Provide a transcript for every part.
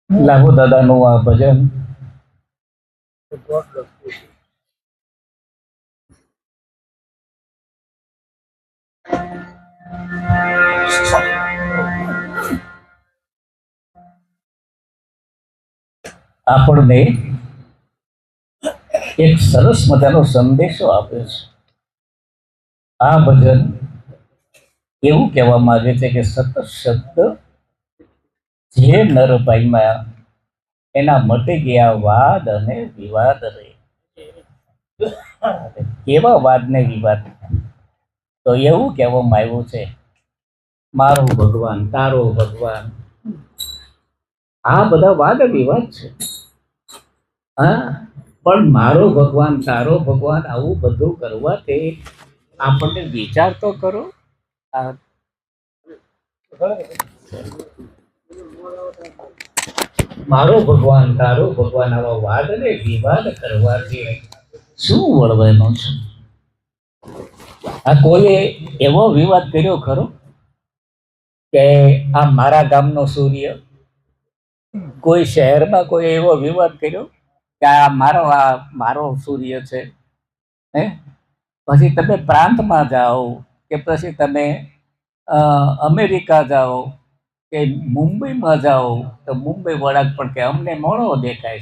લાહુ દાદાનું આ ભજન આપણને એક સરસ મજાનો સંદેશો આપે છે. આ ભજન એવું કહેવા માંગે છે કે સતત શબ્દ જે નરભાઈમાં એના મટી ગયા વાદ અને વિવાદ રહે. કેવા વાદ ને વિવાદ? તો એવું કહેવામાં આવ્યું છે, મારો ભગવાન, તારો ભગવાન, આ બધા વાદ વિવાદ છે. હા, પણ મારો ભગવાન, તારો ભગવાન, આવું બધું કરવાથી આપણને વિચાર તો કરો. મારો ભગવાન, તારો ભગવાન, આવા વાદ ને વિવાદ કરવાથી શું વળવાનું છે? આ કોઈએ એવો વિવાદ કર્યો ખરો કે આ મારા ગામનો સૂર્ય? કોઈ શહેરમાં કોઈ એવો વિવાદ કર્યો કે આ મારો સૂર્ય છે? હે, પછી તમે પ્રાંતમાં જાઓ કે પછી તમે અમેરિકા જાઓ કે મુંબઈમાં જાઓ તો મુંબઈ વળાક પણ કે અમને મોડો દેખાય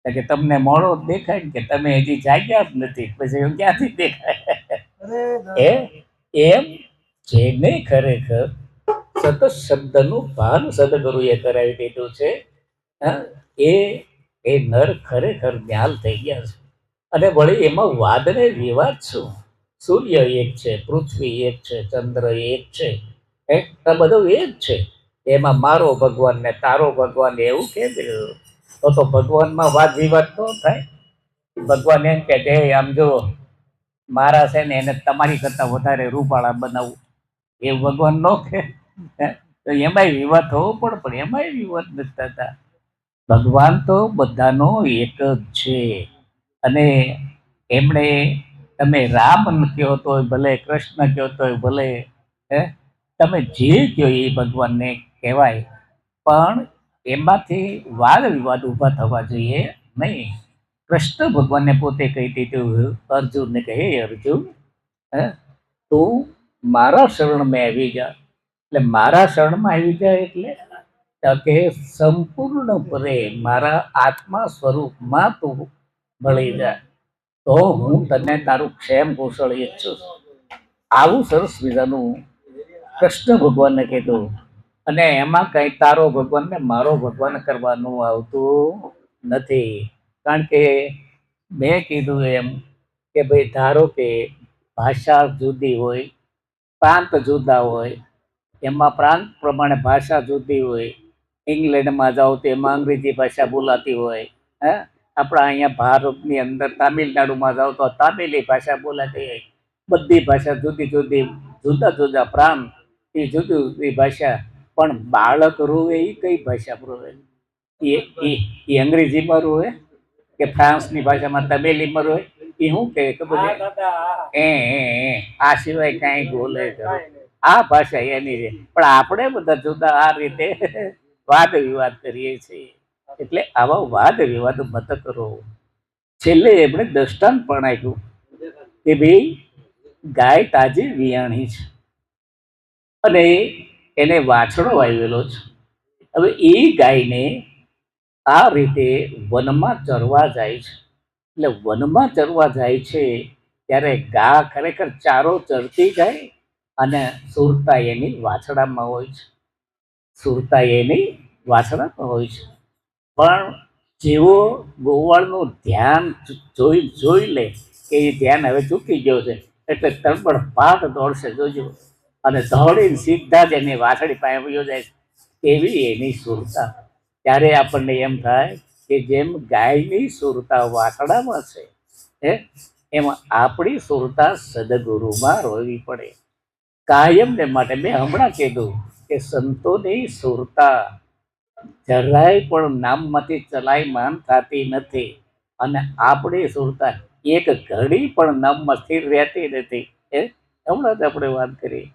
છે. કે તમને મોડો દેખાય ને કે તમે હજી જાગ્યા જ નથી, પછી ક્યાંથી દેખાય? એમ જેને ખરેખર સતત શબ્દનું ભાન સદગુરુએ કરાવી દીધું છે, એ એ નર ખરેખર જ્ઞાલ થઈ ગયા છે. અને વળી એમાં વાદ ને વિવાદ શું? સૂર્ય એક છે, પૃથ્વી એક છે, ચંદ્ર એક છે, આ બધું એક છે. એમાં મારો ભગવાન ને તારો ભગવાન એવું કે તો ભગવાનમાં વાદ વિવાદ ન થાય. ભગવાન એમ કે આમ જો મારા છે ને એને તમારી કરતા વધારે રૂપાળા બનાવવું, એ ભગવાન નો કે? તો એમાંય વિવાદ થવો પણ એમાંય વિવાદ નથી થતા. ભગવાન તો બધાનો એક જ છે. અને એમણે તમે રામ કહો તોય ભલે, કૃષ્ણ કહો તોય ભલે, તમે જે કહો એ ભગવાનને કહેવાય, પણ એમાંથી વાદ વિવાદ ઊભા થવા જોઈએ નહીં. કૃષ્ણ ભગવાનને પોતે કહી દીધું અર્જુનને કહે, હે અર્જુન, તું મારા શરણમાં આવી જા. એટલે મારા શરણમાં આવી જાય એટલે કે સંપૂર્ણપણે મારા આત્મા સ્વરૂપમાં તું ભળી જાય તો હું તને તારું ક્ષેમ કુશળ ઈચ્છું છું. આવું સરસ મજાનું કૃષ્ણ ભગવાનને કીધું. અને એમાં કઈ તારો ભગવાન ને મારો ભગવાન કરવાનું આવતું નથી. કારણ કે મેં કીધું એમ કે ભાઈ ધારો કે ભાષા જુદી હોય, પ્રાંત જુદા હોય, એમાં પ્રાંત પ્રમાણે ભાષા જુદી હોય. ઇંગ્લેન્ડમાં જાઓ તો એમાં અંગ્રેજી ભાષા બોલાતી હોય. હે, આપણા અહીંયા ભારતની અંદર તામિલનાડુમાં જાઓ તો તામિલી ભાષા બોલાતી હોય. બધી ભાષા જુદી જુદી, જુદા જુદા પ્રાંત, એ જુદી જુદી ભાષા. પણ બાળક રોવે એ કઈ ભાષા રોવે? એ અંગ્રેજીમાં રોવે કે ફ્રાન્સની ભાષામાં તમિલીમાં રોવે? એ શું કે ખબર છે? આ સિવાય કાંઈ બોલે આ ભાષા એની છે. પણ આપણે બધા જુદા આ રીતે વાદ વિવાદ કરીએ છીએ. એટલે આવા વાદ વિવાદ મત કરો. છેલ્લે એમણે દ્રષ્ટાંત પણ આપ્યું કે ભાઈ ગાય તાજી વિયાણી છે અને એને વાછડો આવેલો છે. હવે એ ગાયને આ રીતે વનમાં ચરવા જાય છે. એટલે વનમાં ચરવા જાય છે ત્યારે ગા ખરેખર ચારો ચરતી જાય અને સુરતા એની વાછડામાં હોય છે. સુરતા એની વાછડામાં હોય છે. પણ જેવો ગોવાળનું ધ્યાન જોઈ લે કે એ ધ્યાન હવે ચૂકી ગયો છે, એટલે તળબડ પાટ દોડશે જોજો, અને દોડીને સીધા જ એની વાછડી પાસે વયો જાય. એવી એની સુરતા. ત્યારે આપણને એમ થાય કે જેમ ગાયની સુરતા વાછડામાં છે, એમાં આપણી સુરતા સદગુરુમાં રોવી પડે કાયમને માટે. મેં હમણાં કીધું કે સંતોની સુરતા જરાય પણ નામમાંથી ચલાયમાન થતી નથી, અને આપણી સુરતા એક ઘડી પણ નામમાં સ્થિર રહેતી નથી. હમણાં જ આપણે વાત કરી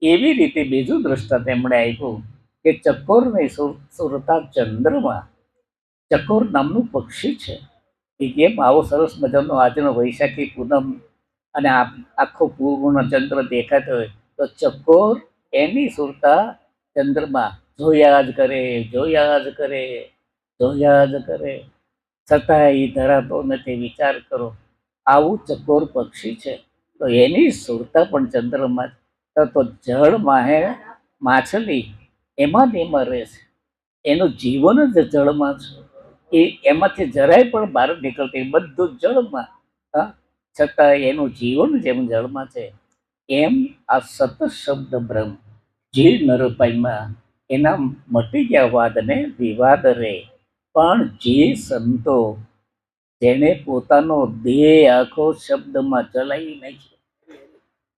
એવી રીતે બીજું દ્રષ્ટાંત એમણે આપ્યું કે ચકોરની સુરતા ચંદ્રમાં ચકોર નામનું પક્ષી છે. એ કેમ આવો સરસ મજાનો આજનો વૈશાખી પૂનમ અને આખો પૂર્ણ ચંદ્ર દેખાતો હોય તો ચકોર એની સુરતા ચંદ્રમાં જોયા જ કરે, જોયા જ કરે, જોયા જ કરે, છતાં એ ધરાતો નથી. વિચાર કરો, આવું ચકોર પક્ષી છે તો એની સુરતા પણ ચંદ્રમાં તો જળમાં હે માછલી એમાં ને એમાં રહે છે. એનું જીવન જ જળમાં છે. એમાંથી જરાય પણ બહાર નીકળતી, બધું જળમાં. હા, છતાં એનું જીવન જેમ જળમાં છે એમ આ સત શબ્દ બ્રહ્મ જે નરપાઈમાં એના મટી ગયા વાદ ને વિવાદ રે. પણ જે સંતો જેને પોતાનો દેહ આખો શબ્દમાં ચલાવી નાખ્યો,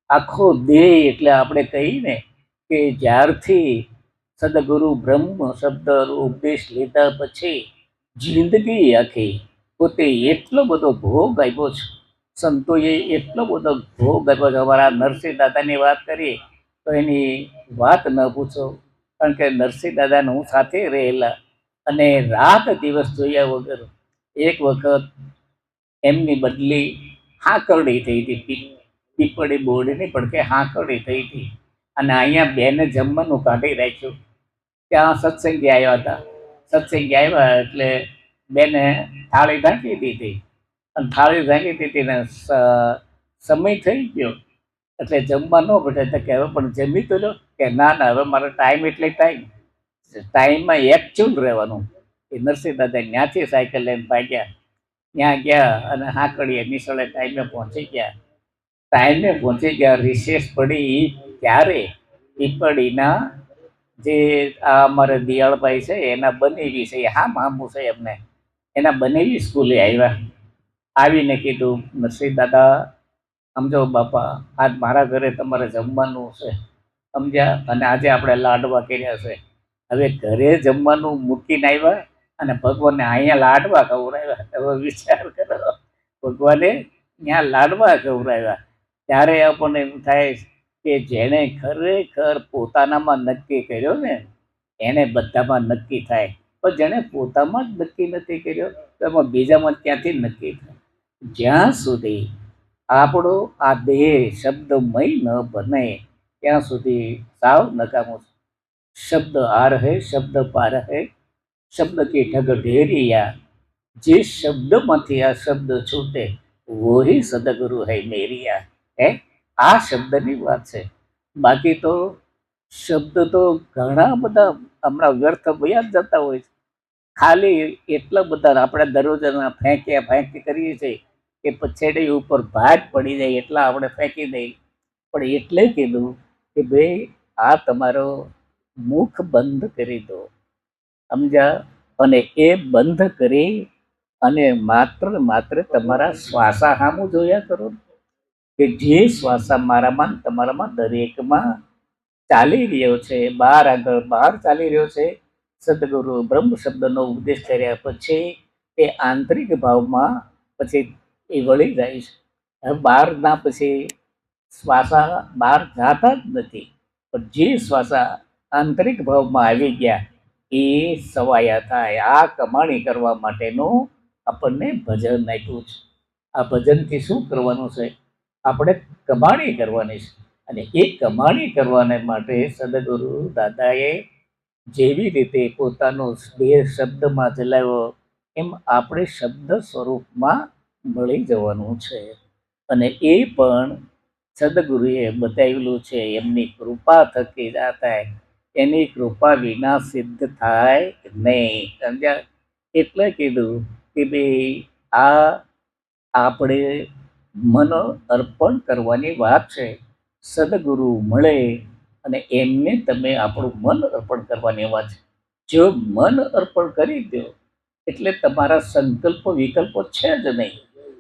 આખો દેહ એટલે આપણે કહીને કે જ્યારથી સદગુરુ બ્રહ્મ શબ્દ ઉપદેશ લીધા પછી જિંદગી આખી પોતે એટલો બધો ભોગ આપ્યો છે. સંતોએ એટલો બધો ભોગ આપ્યો છે. અમારા નરસિંહ દાદાની વાત કરીએ તો એની વાત ન પૂછો, કારણ કે નરસિંહ દાદાને હું સાથે રહેલા અને રાત દિવસ જોયા વગર એક વખત એમની બદલી હાંકરડી થઈ હતી. પીપળી બોર્ડની પણ કે હાંકરડી થઈ હતી અને અહીંયા બેને જમવાનું કાઢી રાખ્યું. ત્યાં સત્સંગી આવ્યા હતા. સત્સંગી આવ્યા એટલે બેને થાળી ઢાંકી દીધી અને થાળી ઢાંકી દીધી ને સમય થઈ ગયો એટલે જમવા ન ઘટે તો કે હવે પણ જમી તો લો. કે ના ના, હવે મારો ટાઈમ એટલે ટાઈમમાં એકચુલ રહેવાનું. એ નરસિંહ દાદા ત્યાંથી સાયકલ લઈને ભાગ્યા, ત્યાં ગયા અને હાંકડીએ નિસળે ટાઈમે પહોંચી ગયા. ટાઈમે પહોંચી ગયા, રિસેસ પડી ત્યારે પીપળીના જે આ અમારે દિયાળભાઈ છે એના બનેવી છે, હામું છે એમને, એના બનેવી સ્કૂલે આવ્યા. આવીને કીધું, નરસિંહ દાદા સમજો બાપા, આજ મારા ઘરે તમારે જમવાનું છે, સમજ્યા, અને આજે આપણે લાડવા કર્યા છે. હવે ઘરે જમવાનું મૂકીને આવ્યા અને ભગવાનને અહીંયા લાડવા ખવડાવ્યા. હવે વિચાર કરો, ભગવાને ત્યાં લાડવા ખવડાવ્યા. ત્યારે આપણને એમ થાય કે જેણે ખરેખર પોતાનામાં નક્કી કર્યો ને એને બધામાં નક્કી થાય, પણ જેણે પોતામાં જ નક્કી નથી કર્યો તો એમાં બીજામાં ક્યાંથી નક્કી થાય. જ્યાં સુધી આપણો આ દેહ શબ્દમય ન બને ત્યાં સુધી સાવ નકામો. શબ્દ આ રહે શબ્દ પા રહે, શબ્દ की ढग ढेरिया, જે શબ્દમાંથી આ શબ્દ છૂટે વોહી સદગુરુ હૈ મેરિયા. આ શબ્દની વાત છે. બાકી તો શબ્દ તો ઘણા બધા હમણાં વ્યર્થ વયા જ જતા હોય છે. ખાલી એટલા બધા આપણે દરરોજના ફેંકી કરીએ છીએ કે પછેડી ઉપર ભાગ પડી જાય એટલા આપણે ફેંકી દઈએ. પણ એટલે કીધું કે ભાઈ આ તમારો મુખ બંધ કરી દો, સમજ્યા, અને એ બંધ કરી અને માત્ર તમારા શ્વાસા સામું જોયા કરો કે જે શ્વાસા મારામાં તમારામાં દરેકમાં ચાલી રહ્યો છે, બહાર ચાલી રહ્યો છે. સદગુરુ બ્રહ્મ શબ્દનો ઉપદેશ કર્યા પછી એ આંતરિક ભાવમાં પછી એ વળી જાય છે. હવે બહારના પછી શ્વાસા બહાર જાતા જ નથી, પણ જે શ્વાસા આંતરિક ભાવમાં આવી ગયા એ સવાયા થાય. આ કમાણી કરવા માટેનું આપણને ભજન આપ્યું છે. આ ભજનથી શું કરવાનું છે? આપણે કમાણી કરવાની છે. અને એ કમાણી કરવાને માટે સદગુરુ દાદાએ જેવી રીતે પોતાનો દેહ શબ્દમાં ચલાવ્યો એમ આપણે શબ્દ સ્વરૂપમાં મળી જવાનું છે. અને એ પણ સદગુરુએ બતાવેલું છે. એમની કૃપા થકી જ આ થાય, એની કૃપા વિના સિદ્ધ થાય નહીં, સમજ્યા. એટલે કીધું કે ભાઈ આ આપણે મન અર્પણ કરવાની વાત છે. સદગુરુ મળે અને એમને તમે આપણું મન અર્પણ કરવાની વાત છે. જો મન અર્પણ કરી દો એટલે તમારા સંકલ્પ વિકલ્પો છે જ નહીં,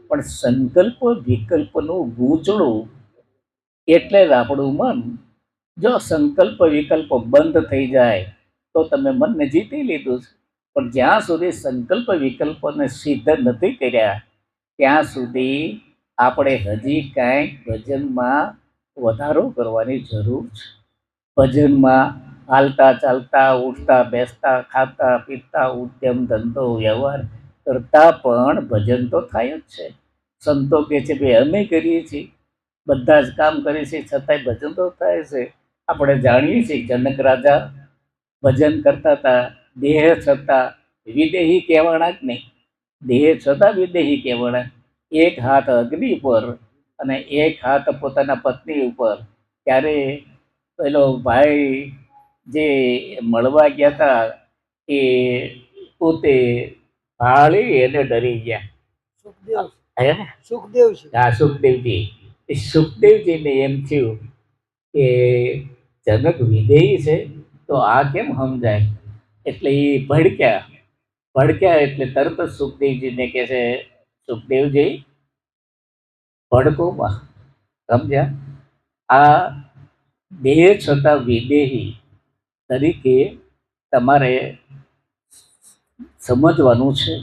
પણ સંકલ્પ વિકલ્પનું ગૂંચળું એટલે જ આપણું મન. જો સંકલ્પ વિકલ્પ બંધ થઈ જાય તો તમે મનને જીતી લીધું છે. પણ જ્યાં સુધી સંકલ્પ વિકલ્પોને સિદ્ધ નથી કર્યા ત્યાં સુધી આપણે હજી કાંઈક ભજનમાં વધારો કરવાની જરૂર છે. ભજનમાં હાલતા ચાલતા ઉઠતા બેસતા ખાતા પીતા ઉદ્યમ ધંધો વ્યવહાર કરતા પણ ભજન તો થાય જ છે. સંતો કે છે ભાઈ અમે કરીએ છીએ, બધા જ કામ કરે છે છતાંય ભજન તો થાય છે. આપણે જાણીએ છીએ જનક રાજા ભજન કરતા હતા, દેહ છતાં વિદેહી કહેવાણા જ નહીં, દેહ છતાં વિદેહી કહેવાણા. એક હાથ અગ્નિ પર અને એક હાથ પોતાના પત્ની ઉપર. ત્યારે પેલો ભાઈ જે મળવા ગયા હતા એ પોતે ભાળી એને ડરી ગયા. સુખદેવ હે? સુખદેવ છે. હા, સુખદેવજી. એ સુખદેવજીને એમ થયું કે જનક વિદેહી છે તો આ કેમ સમજાય, એટલે એ ભડક્યા એટલે તરત જ સુખદેવજીને કહે છે, સુખદેવજી ભડકોમાં સમજ્યા, આ દેહ છતાં વિદેહી તરીકે તમારે સમજવાનું છે.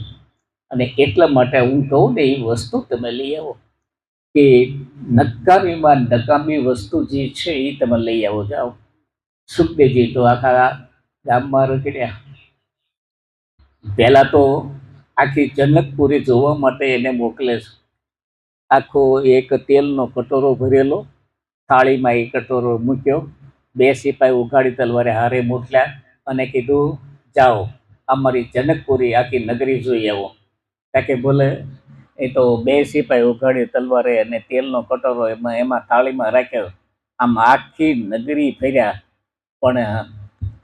અને એટલા માટે હું કહું ને એ વસ્તુ તમે લઈ આવો, કે નકામીમાં નકામી વસ્તુ જે છે એ તમે લઈ આવો જાઓ. સુખદેવજી તો આખા ગામમાં રખડ્યા. પહેલા તો આખી જનકપુરી જોવા માટે એને મોકલે છે. આખો એક તેલનો કટોરો ભરેલો, થાળીમાં એ કટોરો મૂક્યો, બે સિપાહી ઉઘાડી તલવારે હારે મોકલ્યા અને કીધું જાઓ અમારી જનકપુરી આખી નગરી જોઈ આવો. કારણ કે બોલે એ તો બે સિપાહી ઉઘાડી તલવારે અને તેલનો કટોરો એમાં થાળીમાં રાખ્યો. આમ આખી નગરી ફર્યા પણ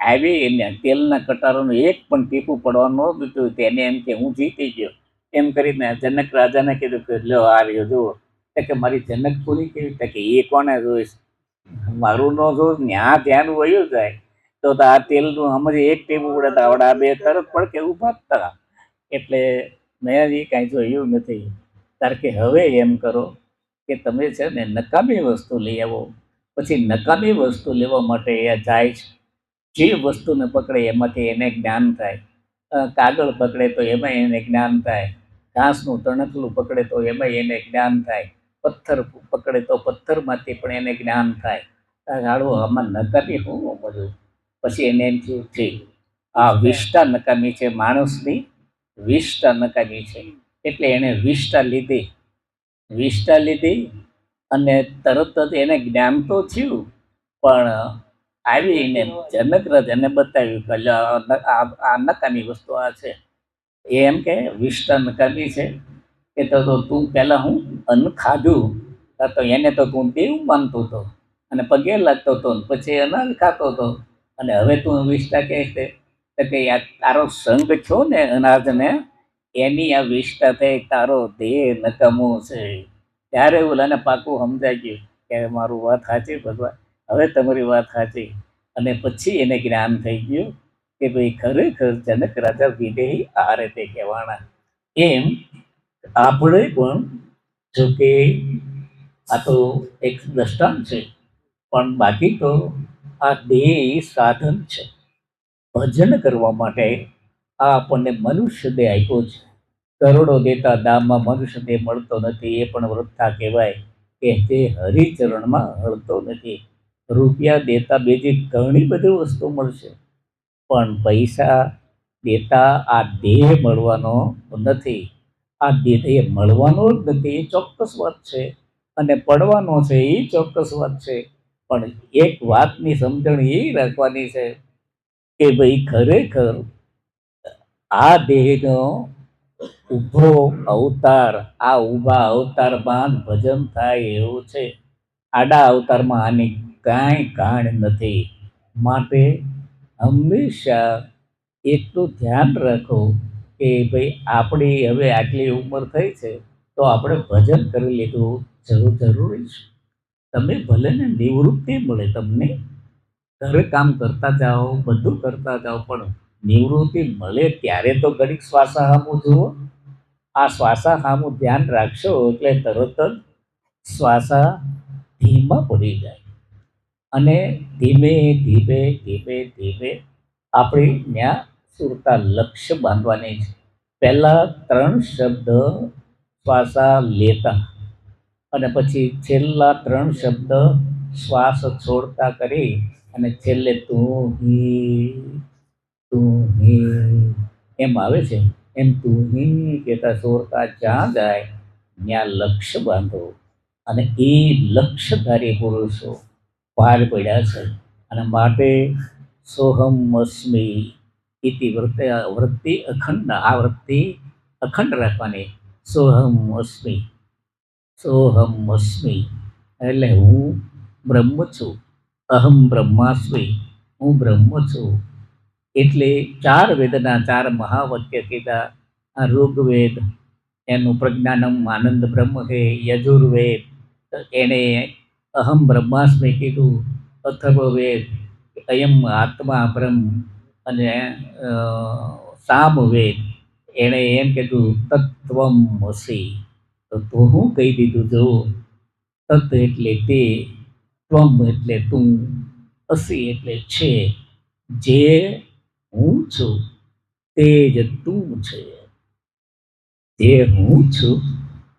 આવી એને તેલના કટારોનું એક પણ ટીપું પડવા ન દીધું. તેને એમ કે હું જીતી ગયો. એમ કરીને જનક રાજાને કીધું કે લ્યો આ રહ્યો જુઓ. કે મારી જનકપુરી કેવી? કે એ કોને જોઈશ, મારું ન જો ન્યા ધ્યાન વયું જાય તો આ તેલનું સમજ એક ટીપું પડે તો આવડા બે તરત પડકે ઊભા હતા. એટલે મેં એ કાંઈ જોયું નથી. કારણ કે હવે એમ કરો કે તમે છે ને નકામી વસ્તુ લઈ આવો. પછી નકામી વસ્તુ લેવા માટે એ જાય છે. જે વસ્તુને પકડે એમાંથી એને જ્ઞાન થાય. કાગળ પકડે તો એમાં એને જ્ઞાન થાય. ઘાસનું તણખલું પકડે તો એમાં એને જ્ઞાન થાય. પથ્થર પકડે તો પથ્થરમાંથી પણ એને જ્ઞાન થાય. હાડો આમાં નકામી હું બધું. પછી એને એમ થયું છે આ વિષ્ટા નકામી છે, માણસની વિષ્ટા નકામી છે. એટલે એણે વિષ્ટા લીધી અને તરત જ એને જ્ઞાન તો થયું. પણ આવીને જનક રાજાને બતાવ્યું કે આ નકામી વસ્તુ આ છે. એમ કે વિષ્ટા નકામી છે કે તો તું પહેલા હું અન્ન ખાધું તો એને તો તું દેવ માનતો હતો અને પગે લાગતો હતો, પછી અનાજ ખાતો હતો, અને હવે તું વિષ્ટા કહે છે. તો કે આ તારો સંગ છો ને અનાજને, એની આ વિષ્ટા થઈ. તારો દેહ નકામો છે. ત્યારે ઓલાને પાકું સમજાઈ ગયું કે મારું વાત સાચી ભગવાન, હવે તમારી વાત સાચી. અને પછી એને જ્ઞાન થઈ ગયું કે ભાઈ ખરેખર જનક રાજા વિદેહી આ રીતે કહેવાના. એમ આપણે પણ જો કે આ તો એક દ્રષ્ટાંત છે, પણ બાકી તો આ દેહ સાધન છે. ભજન કરવા માટે આ આપણને મનુષ્ય દેહ આપ્યો છે. કરોડો દેતા દામમાં મનુષ્ય દેહ મળતો નથી. એ પણ વૃથા કહેવાય કે તે હરિચરણમાં હળતો નથી. રૂપિયા દેતા બીજી ઘણી બધી વસ્તુ મળશે, પણ પૈસા દેતા આ દેહ મળવાનો નથી. આ દેહ મળવાનો જ નથી એ ચોક્કસ વાત છે, અને પડવાનો છે એ ચોક્કસ વાત છે. પણ એક વાતની સમજણ એ રાખવાની છે કે ભાઈ ખરેખર આ દેહનો ઊભો અવતાર, આ ઊભા અવતારમાં ભજન થાય એવું છે. આડા અવતારમાં આની કાંઈ કાણ નથી. માટે હંમેશા એટલું ધ્યાન રાખો કે ભાઈ આપણી હવે આટલી ઉંમર થઈ છે તો આપણે ભજન કરી લીધું જરૂરી છે. તમે ભલે ને નિવૃત્તિ મળે તમને, ઘરે કામ કરતા જાઓ, બધું કરતા જાઓ, પણ નિવૃત્તિ મળે ત્યારે તો ઘડીક શ્વાસા સામું જુઓ. આ શ્વાસા સામું ધ્યાન રાખશો એટલે તરત જ શ્વાસા ધીમા પડી જાય. અને ધીમે ધીમે ધીમે ધીમે આપણે ત્યાં સુરતા લક્ષ્ય બાંધવાની છે. પહેલા 3 શબ્દ શ્વાસા લેતા અને પછી છેલ્લા 3 શબ્દ શ્વાસ છોડતા કરી અને છેલ્લે તું હી એમ આવે છે. એમ તું હી કહેતા સોરતા જ્યાં જાય ત્યાં લક્ષ્ય બાંધો. અને એ લક્ષ્યધારી પુરુષો પાર પડ્યા છે. અને માટે સોહમ અસ્મી ઇતિ વૃત્તિ અખંડ, આ વૃત્તિ અખંડ રાખવાની. સોહમ અસ્મી, સોહમ અસ્મી એટલે હું બ્રહ્મ છું. અહમ બ્રહ્માસ્મિ, હું બ્રહ્મ છું. એટલે ચાર વેદના ચાર મહાવાક્ય કીધા. આ ઋગ્વેદ એનું પ્રજ્ઞાનમ આનંદ બ્રહ્મ છે. યજુર્વેદ એણે અહમ બ્રહ્માસ્મિ કીધું. અથર્વવેદ અયમ આત્મા બ્રહ્મ. અને અ, સામવેદ એણે એમ કીધું તત્વમ અસી. તો હું કહી દીધું જો તત્ એટલે તે, ત્વમ એટલે તું, અસી એટલે છે. જે હું છું તે જ તું છે. જે હું છું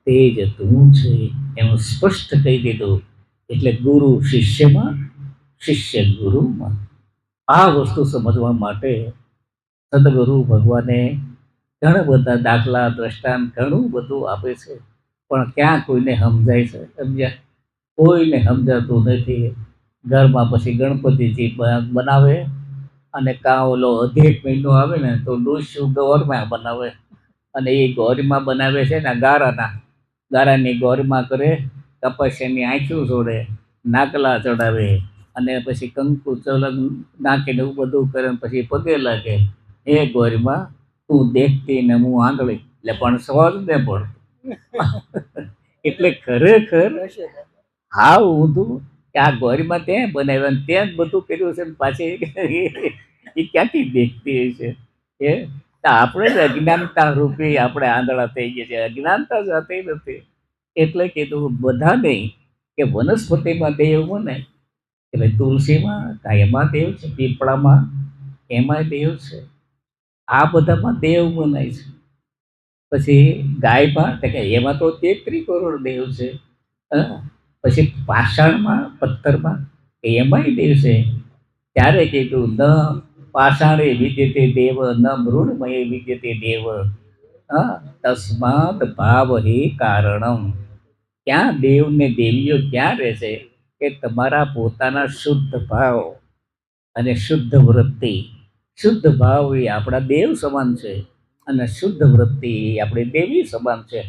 તે જ તું છે એમ સ્પષ્ટ કહી દીધું. એટલે ગુરુ શિષ્યમાં, શિષ્ય ગુરુમાં. આ વસ્તુ સમજવા માટે સદગુરુ ભગવાને ઘણા બધા દાખલા દ્રષ્ટાંત ઘણું બધું આપે છે. પણ ક્યાં કોઈને સમજાય છે? સમજ્યા? કોઈને સમજાતું નથી. ઘરમાં પછી ગણપતિજી બનાવે અને કાં ઓલો અધિક મહિનો આવે ને તો ડોસ્યું ગોરમાં બનાવે. અને એ ગોરમાં બનાવે છે ને ગારાની ગોરમાં કરે. તપસ્યાની આંખ્યું છોડે, નાકલા ચડાવે અને પછી કંકુ ચલન નાખીને એવું બધું કરે ને પછી પગે લાગે. એ ગોરમાં તું દેખતી ને હું આંગળી એટલે પણ સવાલ ને પણ એટલે ખરેખર હાવ ઊંધું કે આ ગોરીમાં ત્યાં બનાવ્યા ને ત્યાં જ બધું કર્યું છે ને પાછી એ ક્યાંથી દેખતી હશે? એ તો આપણે જ અજ્ઞાનતા રૂપી આપણે આંધળા થઈ ગયા છે. અજ્ઞાનતા જાતી નથી. એટલે કીધું બધા નહીં કે વનસ્પતિમાં દેવ બને કે ભાઈ તુલસીમાં કાંઈ એમાં દેવ છે, પીપળામાં એમાં દેવ છે. આ બધામાં દેવ બનાય છે. પછી ગાયમાં તો કે એમાં તો 33 કરોડ દેવ છે. હા. પછી પાષાણમાં પથ્થરમાં એમાંય દેવ છે. ત્યારે કીધું ન પાષાણે વિદ્યતે દેવ ન મૃણમયે વિદ્યતે દેવ. હા. તસ્માત ભાવ હિ કારણમ. ક્યાં દેવ ને દેવીઓ ક્યાં રહે છે? કે તમારા પોતાના શુદ્ધ ભાવ અને શુદ્ધ વૃત્તિ. શુદ્ધ ભાવ એ આપણા દેવ સમાન છે અને શુદ્ધ વૃત્તિ એ આપણી દેવી સમાન છે.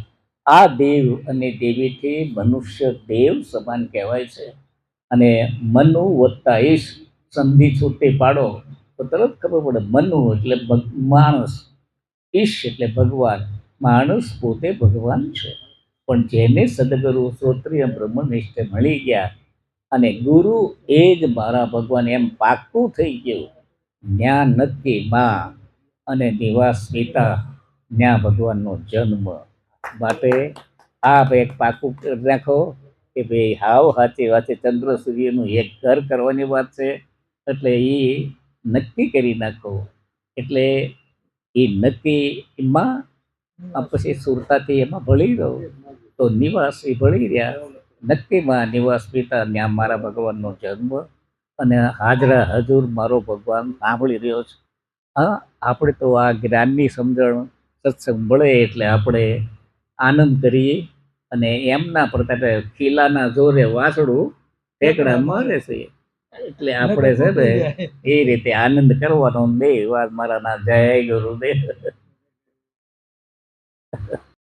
આ દેવ અને દેવીથી મનુષ્ય દેવ સમાન કહેવાય છે. અને મનુ વત્તા ઈશ સંધિ છૂટી પાડો તો તરત ખબર પડે. મનુ એટલે માણસ, ઈશ એટલે ભગવાન. માણસ પોતે ભગવાન છે. પણ જેને સદગુરુ શ્રોત્રિય બ્રહ્મનિષ્ઠ મળી ગયા અને ગુરુ એ જ મારા ભગવાન એમ પાક્કું થઈ ગયું, ત્યાં નક્કી માં અને નિવાસ પિતા, ત્યાં ભગવાનનો જન્મ. માટે આ એક પાકું કરી રાખો કે ભાઈ હાવ સાચી વાત છે. ચંદ્ર સૂર્યનું એક ઘર કરવાની વાત છે. એટલે એ નક્કી કરી નાખો. એટલે એ નક્કીમાં પછી સુરતાથી એમાં ભળી રહો તો નિવાસ એ ભળી રહ્યા. નક્કીમાં નિવાસ પિતા, ત્યાં મારા ભગવાનનો જન્મ. અને હાજરા હજુર મારો ભગવાન સાંભળી રહ્યો છે. હા. આપણે તો આ જ્ઞાનની સમજણ સત્સંગ મળે એટલે આપણે આનંદ કરીએ. અને એમના પ્રતાપે કિલ્લાના જોરે વાસળું ઠેકડા મારે છે. એટલે આપણે છે ને એ રીતે આનંદ કરવાનો. બે વાત મારા ના. જય ગુરુદેવ.